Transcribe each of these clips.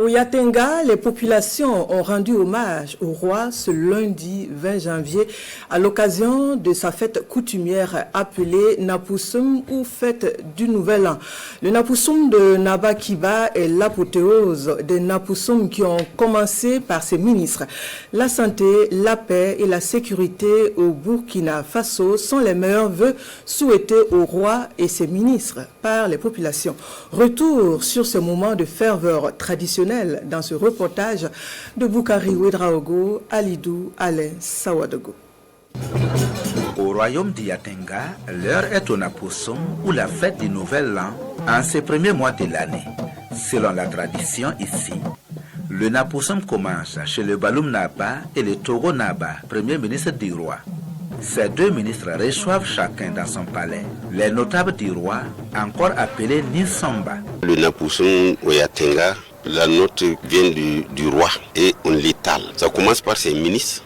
Au Yatenga, les populations ont rendu hommage au roi ce lundi 20 janvier à l'occasion de sa fête coutumière appelée Napoussoum ou fête du Nouvel An. Le Napoussoum de Naba-Kiba est l'apothéose des Napoussoum qui ont commencé par ses ministres. La santé, la paix et la sécurité au Burkina Faso sont les meilleurs vœux souhaités au roi et ses ministres par les populations. Retour sur ce moment de ferveur traditionnelle dans ce reportage de Boukari Ouedraogo, Alidou Alain Sawadogo. Au royaume du Yatenga, l'heure est au Napoussoum ou la fête du Nouvel An en ces premiers mois de l'année. Selon la tradition ici, le Napoussoum commence chez le Baloum Naba et le Togo Naba, premier ministre du roi. Ces deux ministres reçoivent chacun dans son palais les notables du roi, encore appelés Nisamba. Le Napoussoum au Yatenga, la note vient du roi et on l'étale. Ça commence par ses ministres.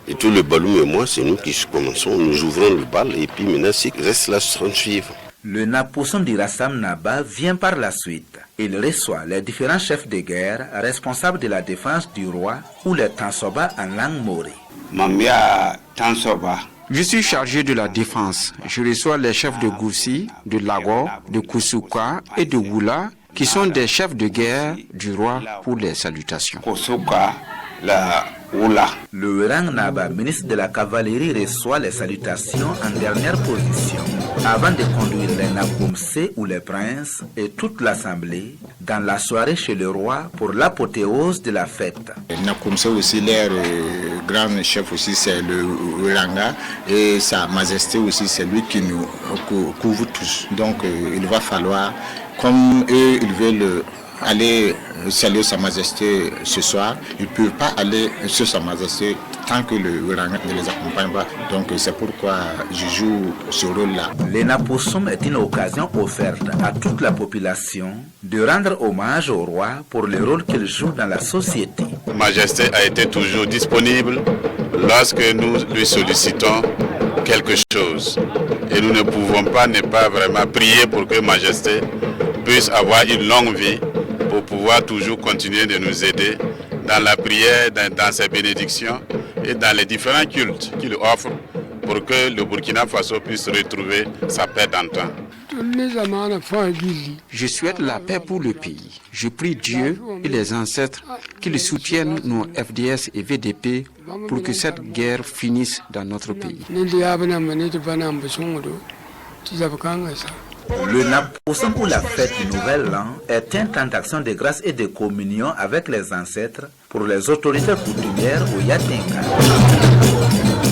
Et tout le Baloum et moi, c'est nous qui commençons. Nous ouvrons le bal et puis maintenant, ce qui reste là, se suivre. Le Napoussoum du Rassam Naba vient par la suite. Il reçoit les différents chefs de guerre responsables de la défense du roi ou les Tansoba en langue morée. Mambia Tansoba. Je suis chargé de la défense. Je reçois les chefs de Goussi, de Lago, de Koussouka et de Woula, qui sont des chefs de guerre du roi pour les salutations. Le Rang Naba, ministre de la cavalerie, reçoit les salutations en dernière position, avant de conduire les Nakoumse ou les princes et toute l'assemblée dans la soirée chez le roi pour l'apothéose de la fête. Nakoumse aussi, leur grand chef aussi, c'est le Ranga, et sa majesté aussi, c'est lui qui nous couvre tous. Donc il va falloir, comme eux, ils veulent aller saluer sa majesté ce soir, ils ne peuvent pas aller sur sa majesté tant que le Ranga ne les accompagne pas. Donc c'est pourquoi je joue ce rôle-là. Le Napoussoum est une occasion offerte à toute la population de rendre hommage au roi pour le rôle qu'il joue dans la société. Sa majesté a été toujours disponible lorsque nous lui sollicitons quelque chose. Et nous ne pouvons pas ne pas vraiment prier pour que majesté puisse avoir une longue vie, pour pouvoir toujours continuer de nous aider dans la prière, dans ses bénédictions et dans les différents cultes qu'il offre pour que le Burkina Faso puisse retrouver sa paix d'antan. Je souhaite la paix pour le pays. Je prie Dieu et les ancêtres qu'ils soutiennent nos FDS et VDP pour que cette guerre finisse dans notre pays. Le Napoussoum ou la fête du Nouvel An est un temps d'action de grâce et de communion avec les ancêtres pour les autorités coutumières au Yatenga.